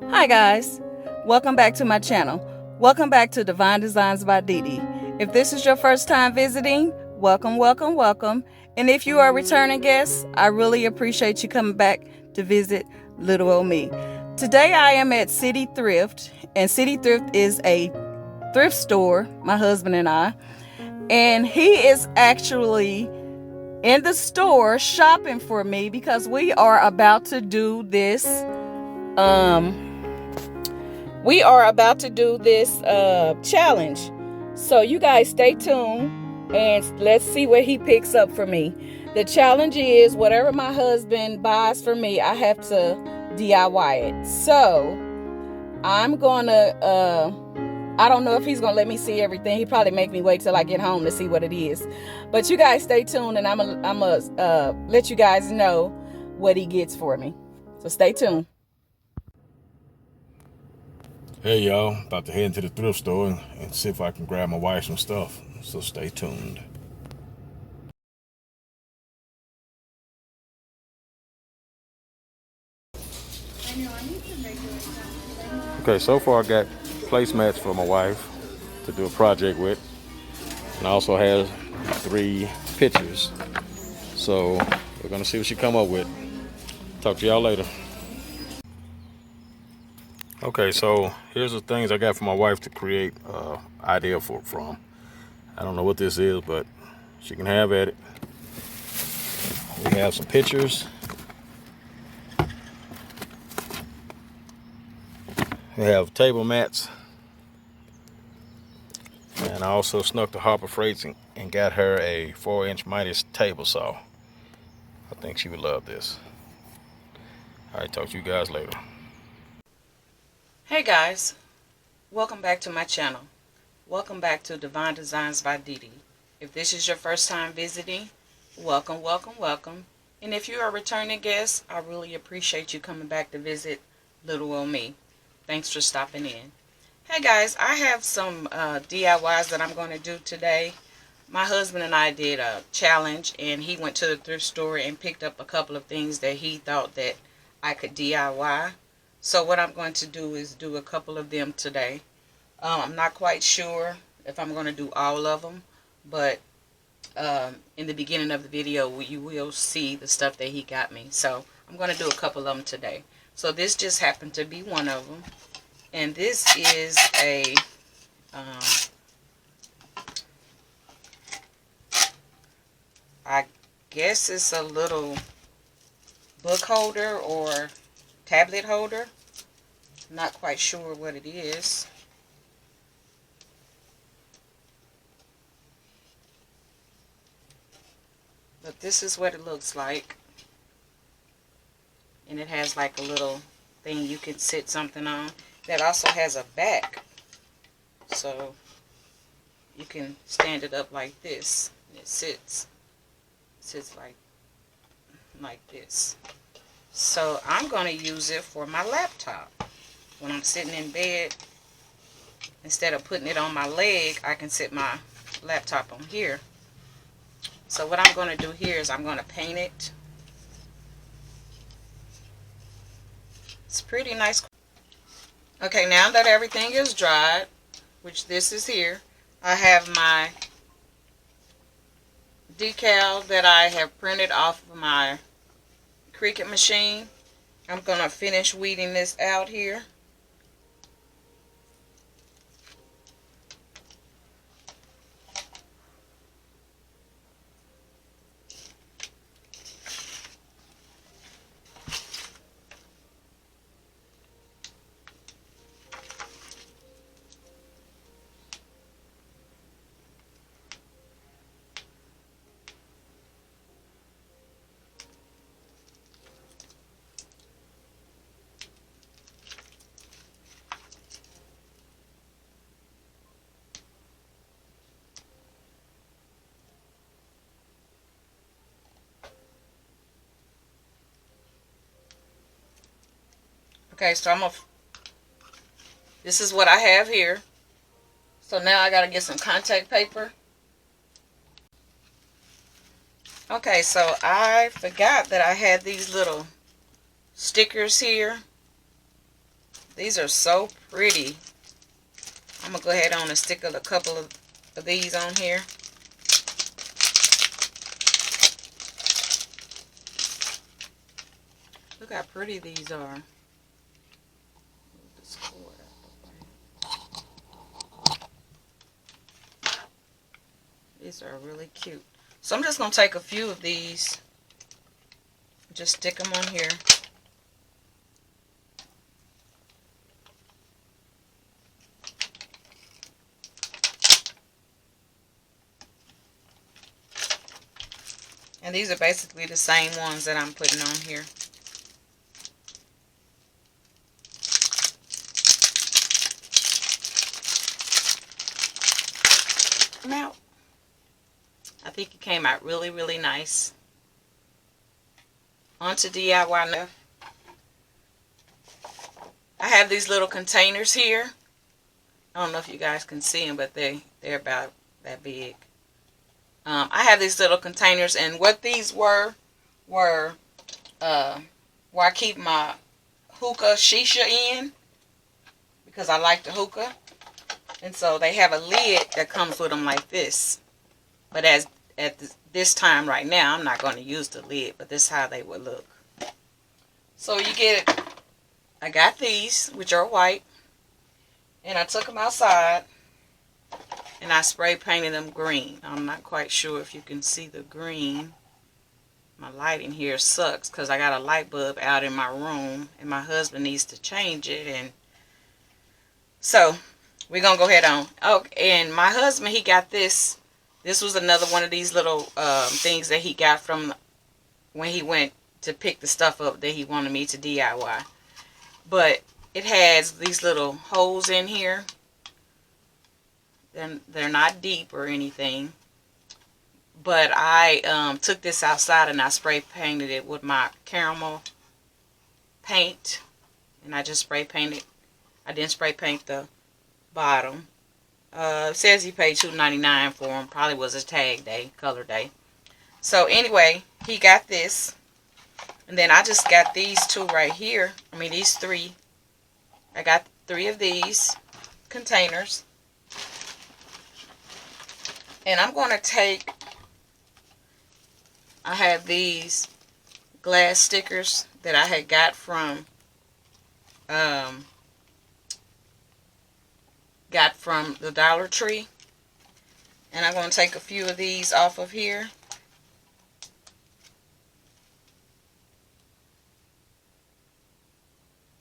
Hi guys, welcome back to my channel. Welcome back to Divine Designs by Dee. If this is your first time visiting, welcome. And if you are a returning guest, I really appreciate you coming back to visit little old me. Today I am at City Thrift, and City Thrift is a thrift store, my husband and I, and he is actually in the store shopping for me because we are about to do this um challenge. So you guys stay tuned and let's see what he picks up for me. The challenge is whatever my husband buys for me, I have to DIY it. So I'm gonna I don't know if he's gonna let me see everything. He probably make me wait till I get home to see what it is. But you guys stay tuned and I'm gonna let you guys know what he gets for me. So stay tuned. Hey y'all, about to head into the thrift store and see if I can grab my wife some stuff. So stay tuned. Okay, so far I got placemats for my wife to do a project with. And I also have 3 pictures. So we're gonna see what she come up with. Talk to y'all later. Okay, so here's the things I got for my wife to create idea from. I don't know what this is, but she can have at it. We have some pictures. We have table mats. And I also snuck to Harbor Freights and got her a 4-inch Midas table saw. I think she would love this. Alright, talk to you guys later. Hey guys, welcome back to my channel. Welcome back to Divine Designs by Dee. If this is your first time visiting, welcome. And if you're a returning guest, I really appreciate you coming back to visit little old me. Thanks for stopping in. Hey guys, I have some DIYs that I'm going to do today. My husband and I did a challenge, and he went to the thrift store and picked up a couple of things that he thought that I could DIY. So what I'm going to do is do a couple of them today. I'm not quite sure if I'm going to do all of them, but in the beginning of the video you will see the stuff that he got me. So I'm going to do a couple of them today. So this just happened to be one of them. And this is a I guess it's a little book holder or tablet holder. Not quite sure what it is. But this is what it looks like. And it has like a little thing you can sit something on. That also has a back. So you can stand it up like this. And it sits like this. So I'm going to use it for my laptop. When I'm sitting in bed, instead of putting it on my leg, I can sit my laptop on here. So what I'm going to do here is I'm going to paint it. It's pretty nice. Okay, now that everything is dried, which this is here, I have my decal that I have printed off of my Cricut machine. I'm going to finish weeding this out here. Okay, so this is what I have here. So now I got to get some contact paper. Okay, so I forgot that I had these little stickers here These are so pretty. I'm going to go ahead on and stick a couple of these on here. Look how pretty these are. These are really cute. So I'm just going to take a few of these. Just stick them on here. And these are basically the same ones that I'm putting on here. Out. I think it came out really, really nice. On to DIY now. I have these little containers here. I don't know if you guys can see them, but they're about that big. I have these little containers, and what these were where I keep my hookah shisha in, because I like the hookah. And so they have a lid that comes with them like this. But at this time right now, I'm not going to use the lid, but this is how they would look. So you get it. I got these, which are white, and I took them outside and I spray painted them green. I'm not quite sure if you can see the green. My lighting here sucks because I got a light bulb out in my room and my husband needs to change it, and so we're gonna go ahead on. Oh, and my husband, he got this. This was another one of these little things that he got from when he went to pick the stuff up that he wanted me to DIY. But it has these little holes in here. They're not deep or anything. But I took this outside and I spray painted it with my caramel paint. And I just spray painted. I didn't spray paint the bottom. It says he paid $2.99 for them. Probably was a tag day, color day. So anyway, he got this. And then I just got these two right here. I mean, these three. I got 3 of these containers. And I'm going to take, I have these glass stickers that I had got from the Dollar Tree. And I'm going to take a few of these off of here.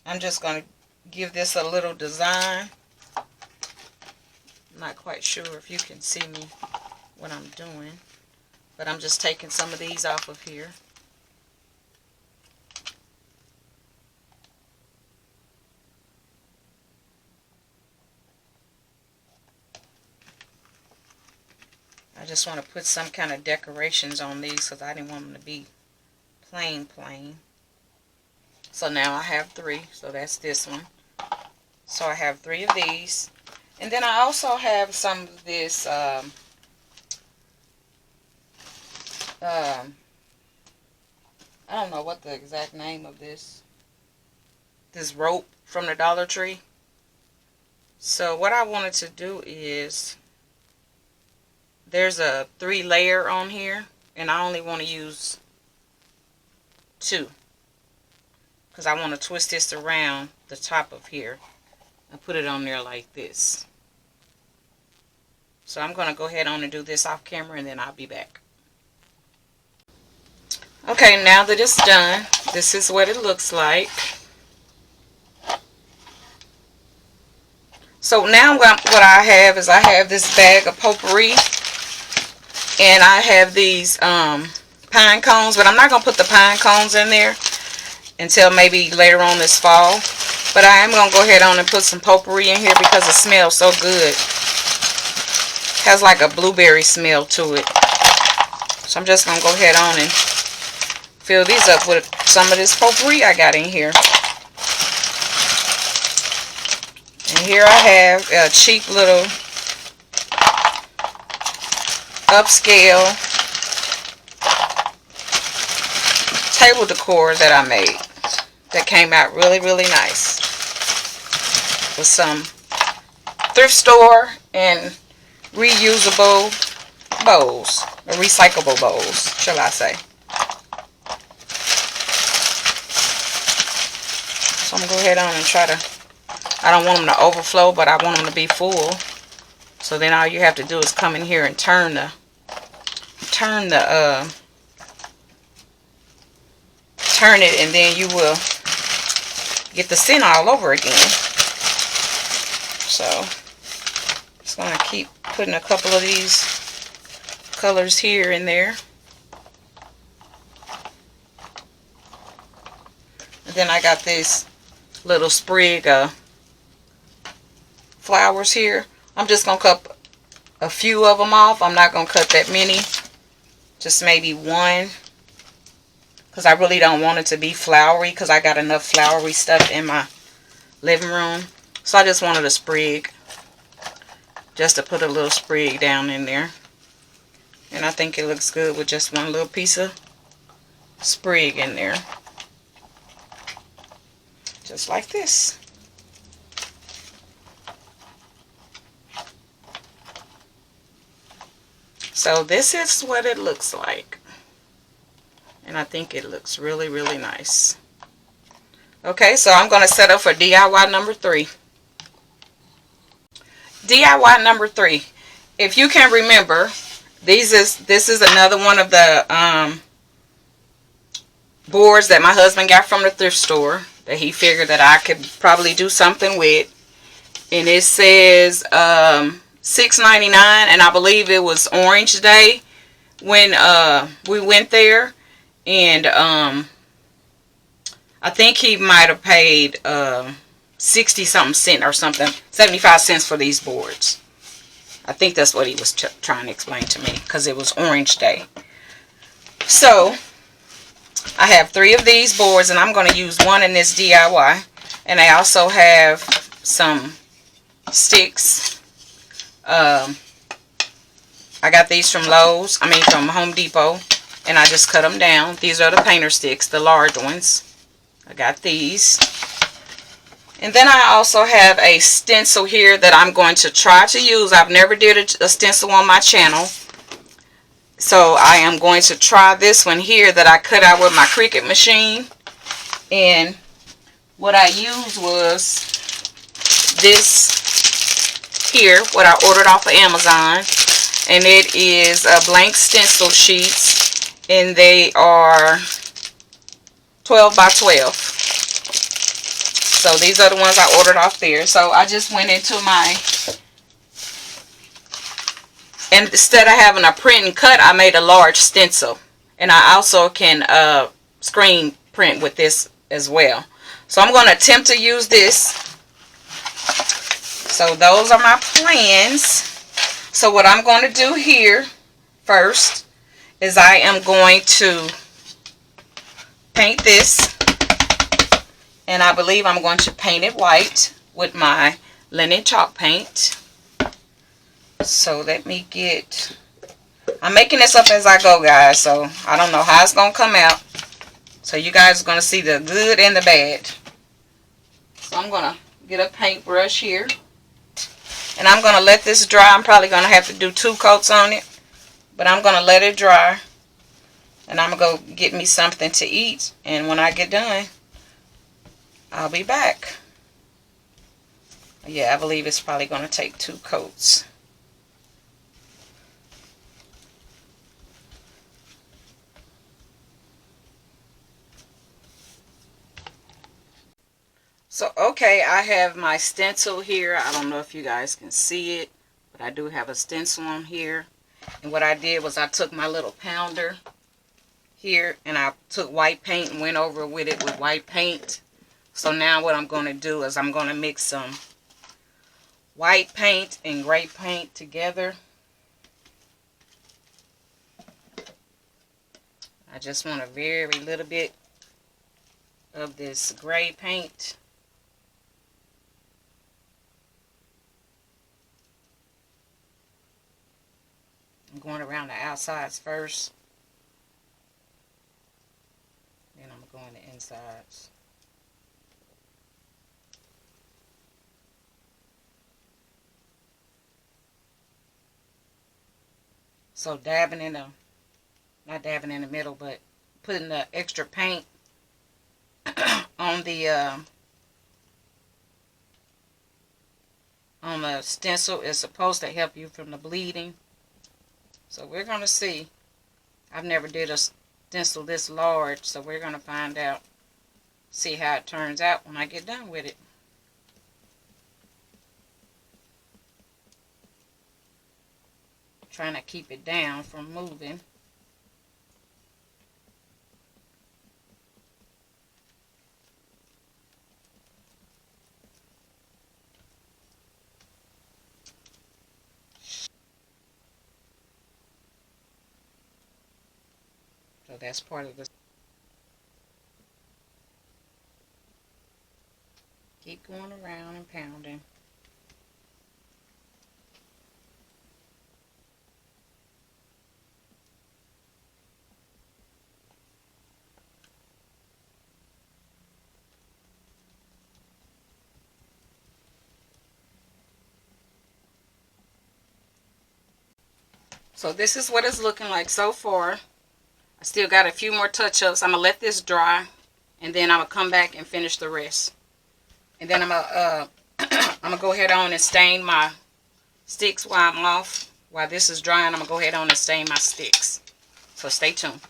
I'm just going to give this a little design. I'm not quite sure if you can see me what I'm doing, but I'm just taking some of these off of here. I just want to put some kind of decorations on these because I didn't want them to be plain. So now I have 3, so that's this one. So I have 3 of these. And then I also have some of this I don't know what the exact name of this rope from the Dollar Tree. So what I wanted to do is, there's a 3 layer on here, and I only want to use 2. Because I want to twist this around the top of here and put it on there like this. So I'm going to go ahead on and do this off camera, and then I'll be back. Okay, now that it's done, this is what it looks like. So now what I have is, I have this bag of potpourri, and I have these pine cones, but I'm not going to put the pine cones in there until maybe later on this fall. But I am going to go ahead on and put some potpourri in here because it smells so good. It has like a blueberry smell to it. So I'm just going to go ahead on and fill these up with some of this potpourri I got in here. And here I have a cheap little upscale table decor that I made that came out really, really nice. with some thrift store and reusable bowls, or recyclable bowls, shall I say. So I'm going to go ahead on and try to, I don't want them to overflow, but I want them to be full. So then all you have to do is come in here and turn the turn it, and then you will get the scent all over again. So just going to keep putting a couple of these colors here and there. And then I got this little sprig of flowers here. I'm just going to cut a few of them off. I'm not going to cut that many. Just maybe one. Because I really don't want it to be flowery, because I got enough flowery stuff in my living room. So I just wanted a sprig. Just to put a little sprig down in there. And I think it looks good with just one little piece of sprig in there. Just like this. So this is what it looks like. And I think it looks really, really nice. Okay, so I'm going to set up for DIY number 3. DIY number 3. If you can remember, this is another one of the boards that my husband got from the thrift store that he figured that I could probably do something with. And it says $6.99, and I believe it was Orange Day when we went there. And I think he might have paid 60 something cent or something, 75 cents for these boards. I think that's what he was trying to explain to me, because it was Orange Day. So I have 3 of these boards, and I'm going to use one in this DIY. And I also have some sticks. I got these from from Home Depot. And I just cut them down. These are the painter sticks, the large ones. I got these. And then I also have a stencil here that I'm going to try to use. I've never did a stencil on my channel. So I am going to try this one here that I cut out with my Cricut machine. And what I used was this here, what I ordered off of Amazon. And it is blank stencil sheets. And they are 12 by 12. So these are the ones I ordered off there. So I just went into and instead of having a print and cut, I made a large stencil. And I also can screen print with this as well. So I'm going to attempt to use this. So those are my plans. So what I'm going to do here first is I am going to paint this, and I believe I'm going to paint it white with my linen chalk paint. So let me I'm making this up as I go, guys, so I don't know how it's going to come out. So you guys are going to see the good and the bad. So I'm going to get a paintbrush here, and I'm going to let this dry. I'm probably going to have to do 2 coats on it. But I'm going to let it dry. And I'm going to go get me something to eat. And when I get done, I'll be back. Yeah, I believe it's probably going to take 2 coats. So, okay, I have my stencil here. I don't know if you guys can see it, but I do have a stencil on here. And what I did was I took my little pounder here, and I took white paint and went over with it with white paint. So now what I'm going to do is I'm going to mix some white paint and gray paint together. I just want a very little bit of this gray paint. I'm going around the outsides first. Then I'm going the insides. So not dabbing in the middle, but putting the extra paint on the stencil is supposed to help you from the bleeding. So we're going to see. I've never did a stencil this large, so we're going to find out. See how it turns out when I get done with it. Trying to keep it down from moving. So that's part of the. Keep going around and pounding. So this is what it's looking like so far. I still got a few more touch-ups. I'm going to let this dry, and then I'm going to come back and finish the rest. And then I'm going to go ahead on and stain my sticks while I'm off. While this is drying, I'm going to go ahead on and stain my sticks. So stay tuned.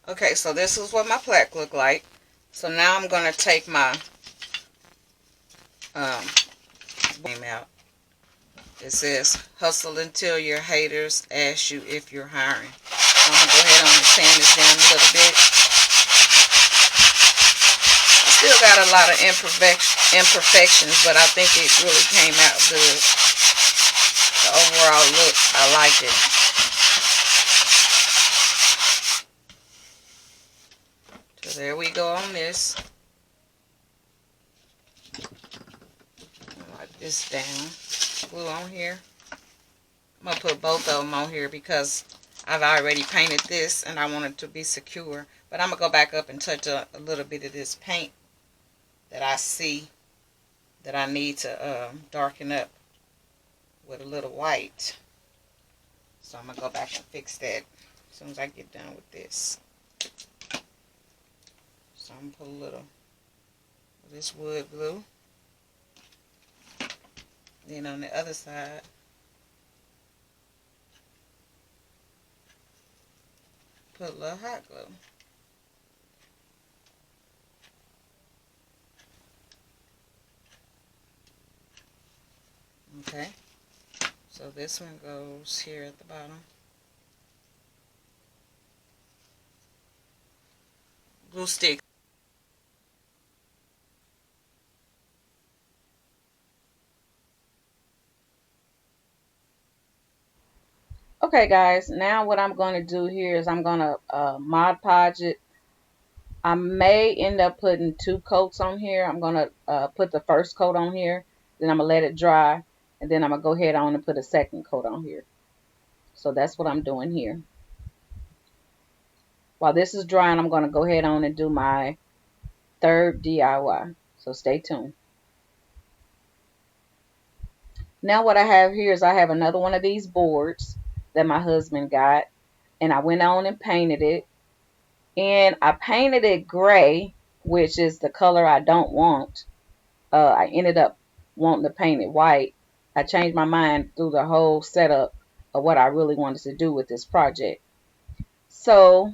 Okay, so this is what my plaque look like. So now I'm going to take my name out. It says, hustle until your haters ask you if you're hiring. So I'm going to go ahead on and sand this down a little bit. Still got a lot of imperfections, but I think it really came out good. The overall look, I like it. So there we go on this. Wipe this down. Glue on here. I'm going to put both of them on here because I've already painted this and I want it to be secure. But I'm going to go back up and touch a little bit of this paint that I see that I need to darken up with a little white. So I'm going to go back and fix that as soon as I get done with this. So I'm going to put a little of this wood glue. Then on the other side, put a little hot glue. Okay, so this one goes here at the bottom. Glue stick. Okay guys, now what I'm going to do here is I'm going to Mod Podge it. I may end up putting 2 coats on here. I'm going to put the first coat on here, then I'm going to let it dry, and then I'm going to go ahead on and put a second coat on here. So that's what I'm doing here. While this is drying, I'm going to go ahead on and do my third DIY. So stay tuned. Now what I have here is I have another one of these boards that my husband got, and I went on and painted it, and I painted it gray, which is the color I don't want. I ended up wanting to paint it white. I changed my mind through the whole setup of what I really wanted to do with this project. So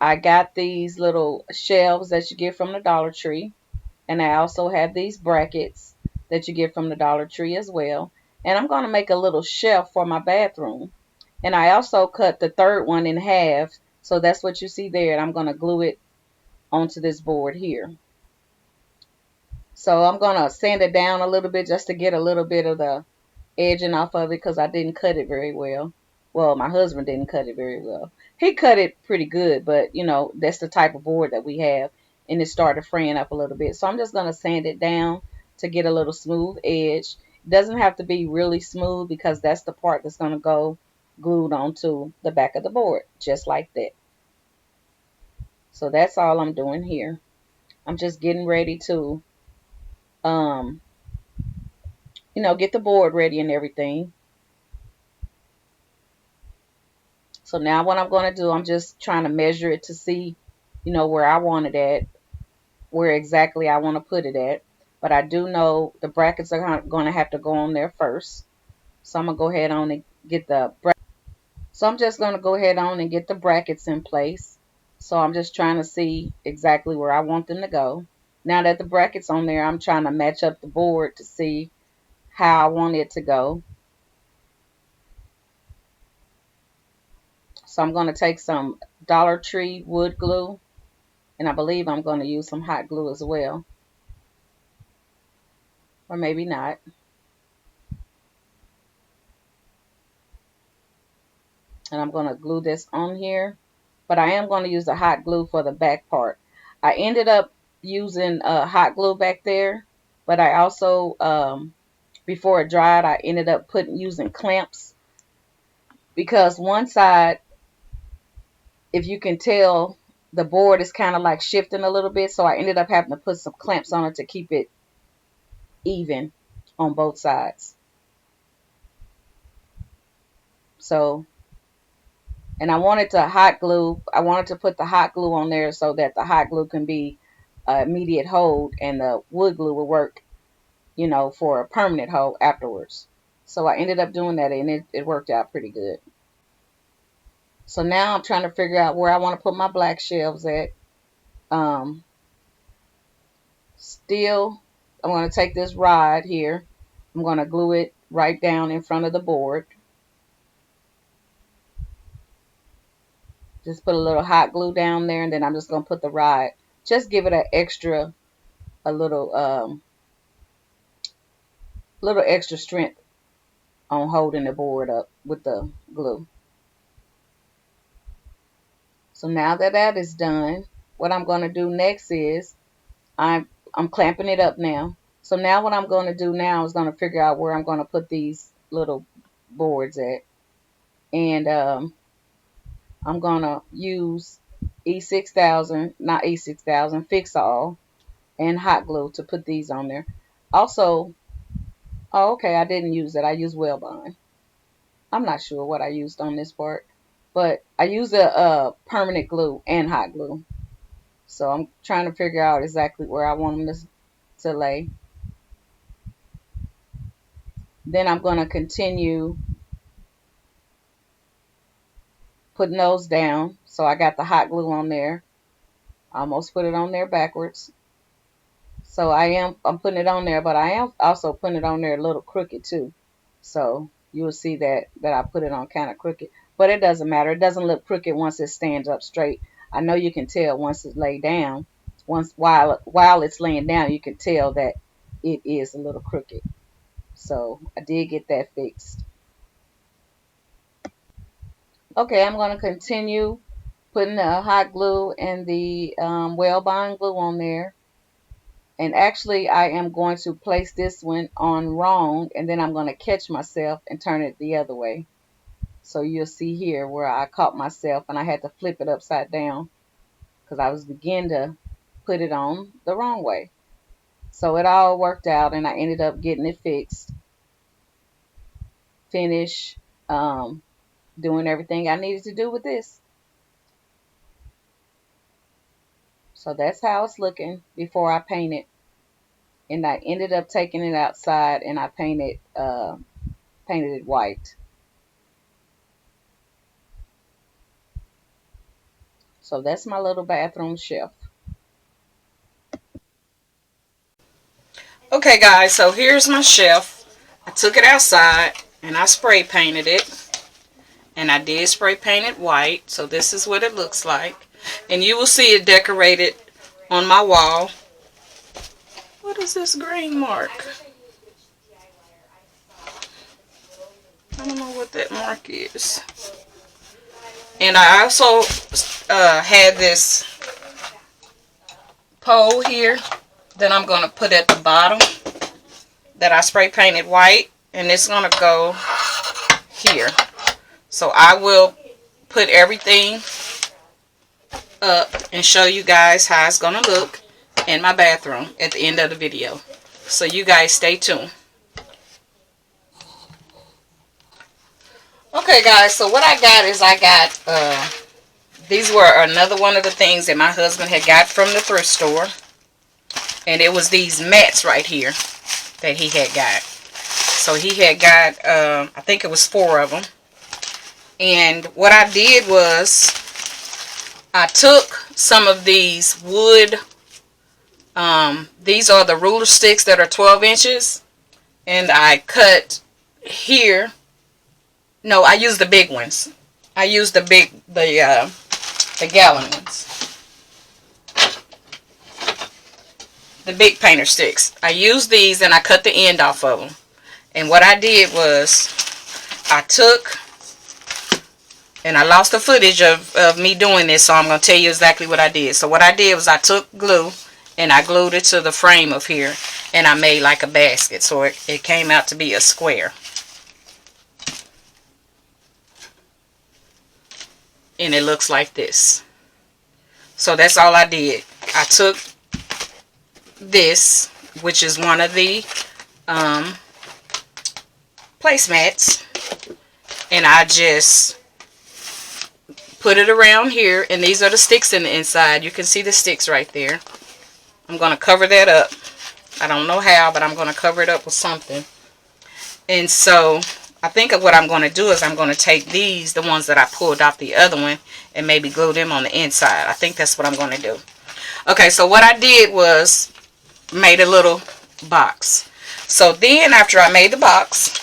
I got these little shelves that you get from the Dollar Tree, and I also have these brackets that you get from the Dollar Tree as well. And I'm going to make a little shelf for my bathroom. And I also cut the third one in half, so that's what you see there. And I'm going to glue it onto this board here. So I'm going to sand it down a little bit just to get a little bit of the edging off of it because I didn't cut it very well. Well, my husband didn't cut it very well. He cut it pretty good, but, you know, that's the type of board that we have. And it started fraying up a little bit. So I'm just going to sand it down to get a little smooth edge. It doesn't have to be really smooth because that's the part that's going to go glued onto the back of the board, just like that. So that's all I'm doing here. I'm just getting ready to, you know, get the board ready and everything. So now what I'm going to do, I'm just trying to measure it to see, where I want it at, where exactly I want to put it at. But I do know the brackets are going to have to go on there first. So I'm going to go ahead on and get the brackets. So I'm just going to go ahead on and get the brackets in place. So I'm just trying to see exactly where I want them to go. Now that the brackets on there, I'm trying to match up the board to see how I want it to go. So I'm going to take some Dollar Tree wood glue, and I believe I'm going to use some hot glue as well, or maybe not. And I'm going to glue this on here, but I am going to use the hot glue for the back part. I ended up using hot glue back there, but I also, before it dried, I ended up using clamps, because one side, if you can tell, the board is kind of like shifting a little bit, so I ended up having to put some clamps on it to keep it even on both sides. So, and I wanted to put the hot glue on there so that the hot glue can be immediate hold, and the wood glue will work, for a permanent hold afterwards. So I ended up doing that, and it worked out pretty good. So now I'm trying to figure out where I want to put my black shelves at. Still, I'm going to take this rod here. I'm going to glue it right down in front of the board. Just put a little hot glue down there, and then I'm just going to put the rod. Just give it a little extra strength on holding the board up with the glue. So now that that is done, what I'm going to do next is I'm clamping it up now. So now what I'm going to do now is going to figure out where I'm going to put these little boards at. And I'm going to use E6000 Fix-All and hot glue to put these on there. Also, oh, okay, I didn't use it. I used Wellbond. I'm not sure what I used on this part, but I used a permanent glue and hot glue. So I'm trying to figure out exactly where I want them to lay. Then I'm going to continue putting those down. So I got the hot glue on there. I almost put it on there backwards. So I'm putting it on there, but I am also putting it on there a little crooked too. So you'll see that I put it on kind of crooked, but it doesn't matter. It doesn't look crooked once it stands up straight. I know you can tell once it's laid down. While it's laying down, you can tell that it is a little crooked. So I did get that fixed. Okay, I'm going to continue putting the hot glue and the Wellbond glue on there. And actually, I am going to place this one on wrong, and then I'm going to catch myself and turn it the other way. So you'll see here where I caught myself and I had to flip it upside down because I was beginning to put it on the wrong way. So it all worked out, and I ended up getting it fixed. Finish doing everything I needed to do with this. So that's how it's looking before I paint it. And I ended up taking it outside and I painted it white. So that's my little bathroom shelf. Okay guys, so here's my shelf. I took it outside and I spray painted it. And I did spray paint it white. So this is what it looks like. And you will see it decorated on my wall. What is this green mark? I don't know what that mark is. And I also had this pole here that I'm going to put at the bottom that I spray painted white. And it's going to go here. So I will put everything up and show you guys how it's going to look in my bathroom at the end of the video. So you guys stay tuned. Okay, guys, so what I got is these were another one of the things that my husband had got from the thrift store. And it was these mats right here that he had got. So he had got, I think it was 4 of them. And what I did was I took some of these wood, these are the ruler sticks that are 12 inches. And I cut here. No, I used the big ones. I used the gallon ones. The big painter sticks. I used these and I cut the end off of them. And what I did was I took, and I lost the footage of me doing this, so I'm going to tell you exactly what I did. So what I did was I took glue and I glued it to the frame of here, and I made like a basket. So it came out to be a square. And it looks like this. So that's all I did. I took this, which is one of the placemats, and I just put it around here, and these are the sticks in the inside. You can see the sticks right there. I'm going to cover that up. I don't know how, but I'm going to cover it up with something. And so I think of what I'm going to do is I'm going to take these, the ones that I pulled off the other one, and maybe glue them on the inside. I think that's what I'm going to do. Okay, so what I did was made a little box. So then after I made the box,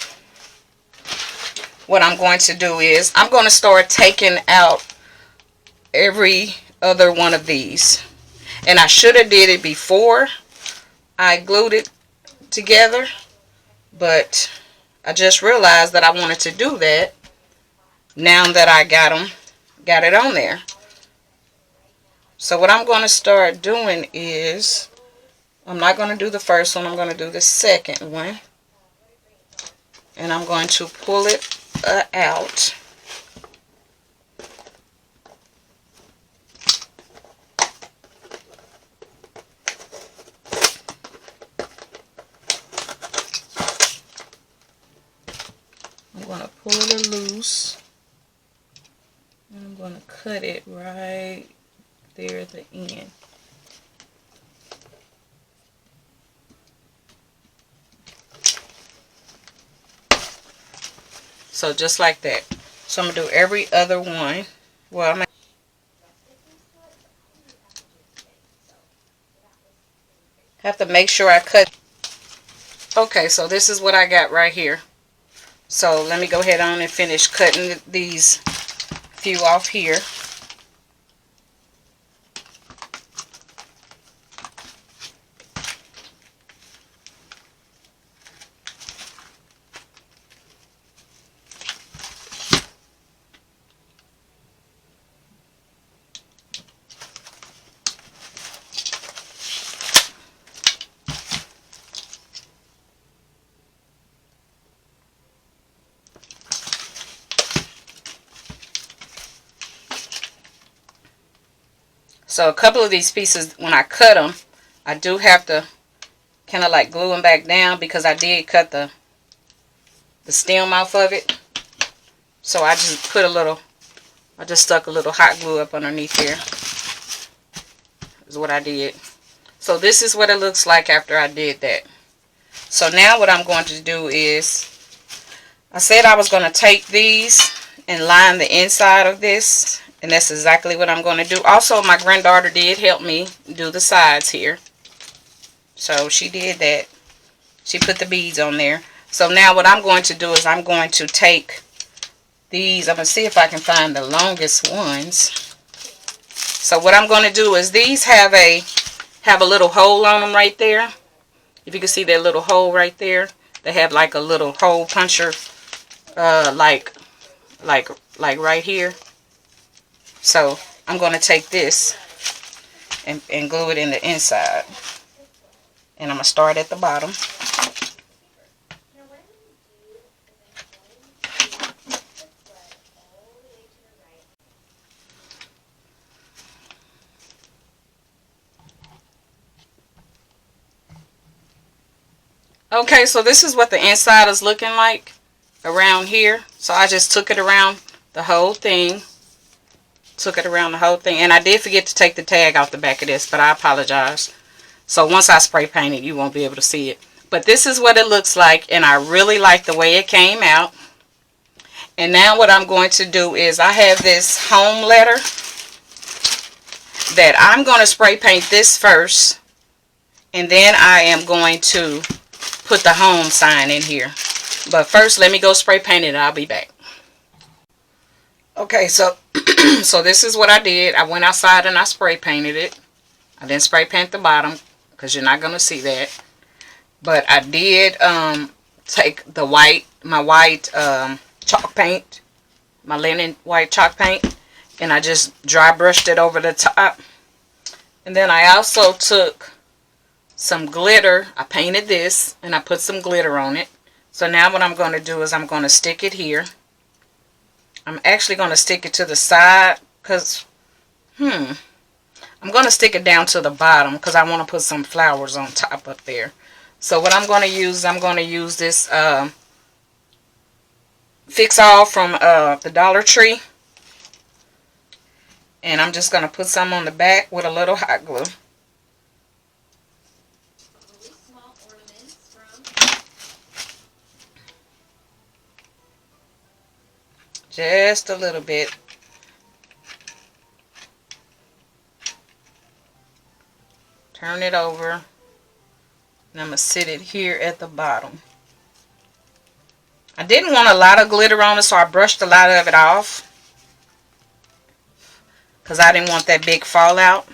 what I'm going to do is I'm going to start taking out every other one of these. And I should have did it before I glued it together, but I just realized that I wanted to do that now that I got it on there. So what I'm going to start doing is, I'm not going to do the first one, I'm going to do the second one. And I'm going to pull it out. I'm going to pull it loose. And I'm going to cut it right there at the end. So just like that. So I'm going to do every other one. Well, I'm have to make sure I cut. Okay, so this is what I got right here. So let me go ahead on and finish cutting these few off here. So a couple of these pieces, when I cut them, I do have to kind of like glue them back down because I did cut the stem off of it. So I just stuck a little hot glue up underneath here. Is what I did. So this is what it looks like after I did that. So now what I'm going to do is, I said I was going to take these and line the inside of this. And that's exactly what I'm going to do. Also, my granddaughter did help me do the sides here. So she did that. She put the beads on there. So now what I'm going to do is I'm going to take these. I'm going to see if I can find the longest ones. So what I'm going to do is these have a little hole on them right there. If you can see that little hole right there. They have like a little hole puncher like right here. So I'm going to take this and glue it in the inside. And I'm going to start at the bottom. Okay, so this is what the inside is looking like. around here. So I just took it around the whole thing. And I did forget to take the tag off the back of this, but I apologize. So once I spray paint it, you won't be able to see it. But this is what it looks like, and I really like the way it came out. And now what I'm going to do is I have this home letter that I'm going to spray paint this first, and then I am going to put the home sign in here. But first, let me go spray paint it, and I'll be back. Okay, so so this is what I did. I went outside and I spray painted it. I didn't spray paint the bottom because you're not going to see that. But I did take the my white chalk paint, my linen white chalk paint, and I just dry brushed it over the top. And then I also took some glitter. I painted this and I put some glitter on it. So now what I'm going to do is I'm going to stick it here. I'm actually going to stick it to the side because, I'm going to stick it down to the bottom because I want to put some flowers on top up there. So what I'm going to use this fix-all from the Dollar Tree. And I'm just going to put some on the back with a little hot glue. Just a little bit. Turn it over. And I'm going to sit it here at the bottom. I didn't want a lot of glitter on it, so I brushed a lot of it off. Because I didn't want that big fallout.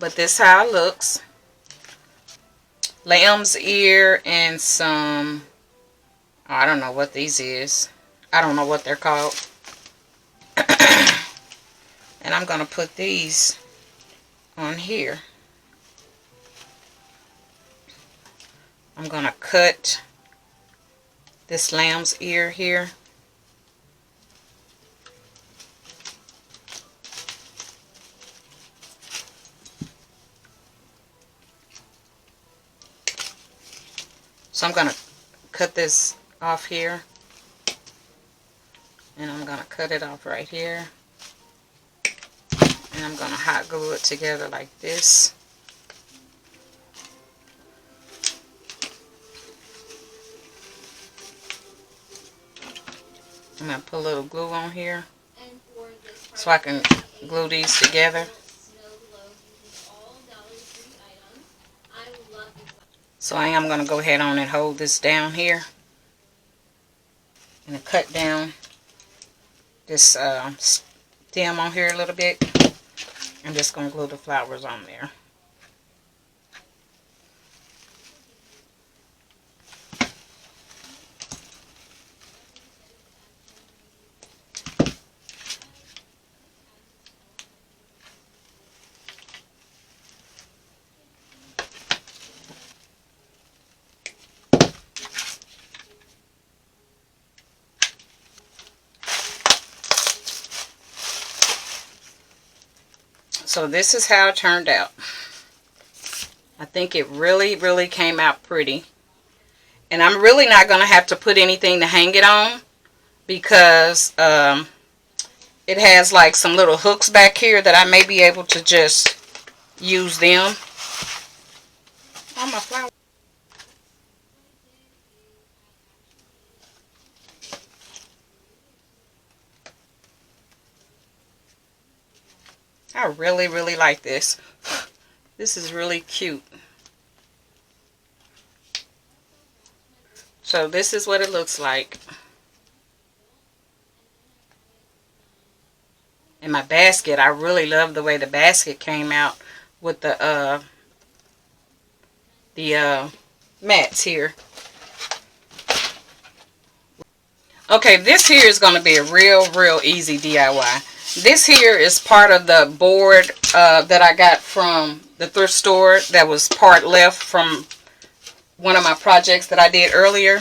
But this is how it looks. Lamb's ear and some, I don't know what these is. I don't know what they're called. And I'm going to put these on here. I'm going to cut this lamb's ear here. So I'm going to cut this off here. And I'm going to cut it off right here. And I'm going to hot glue it together like this. I'm going to put a little glue on here so I can glue these together. So I am going to go ahead on and hold this down here. And cut down this stem on here a little bit. I'm just going to glue the flowers on there. So this is how it turned out. I think it really came out pretty. And I'm really not going to have to put anything to hang it on because it has like some little hooks back here that I may be able to just use them. Oh, my flower. I really like this. This is really cute. So this is what it looks like. And my basket, I really love the way the basket came out with the mats here. Okay, this here is going to be a real easy DIY. This here is part of the board that I got from the thrift store that was part left from one of my projects that I did earlier.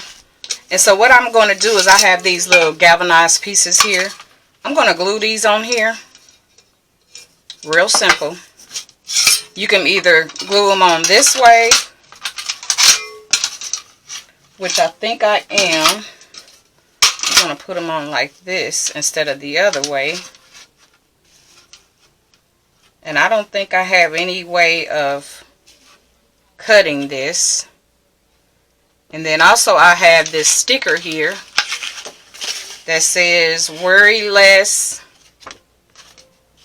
And so what I'm going to do is I have these little galvanized pieces here. I'm going to glue these on here. Real simple. You can either glue them on this way, which I think I am. I'm going to put them on like this instead of the other way. And I don't think I have any way of cutting this. And then also I have this sticker here that says worry less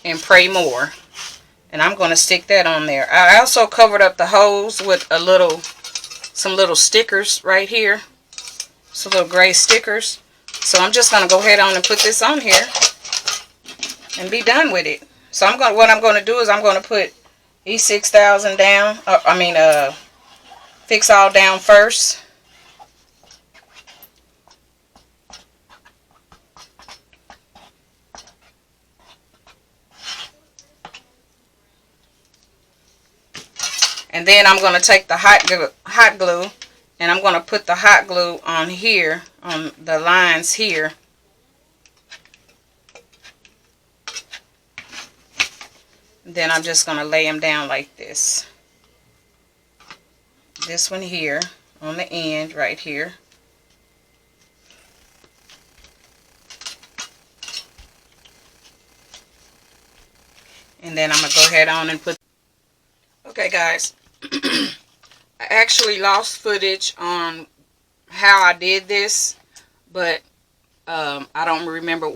and pray more. And I'm going to stick that on there. I also covered up the holes with some little stickers right here. Some little gray stickers. So I'm just going to go ahead on and put this on here and be done with it. So what I'm going to do is I'm going to put E6000 down. Fix all down first. And then I'm going to take the hot glue and I'm going to put the hot glue on here, on the lines here. Then I'm just going to lay them down like this. This one here on the end right here. And then I'm going to go ahead on and put... Okay guys, I actually lost footage on how I did this, but I don't remember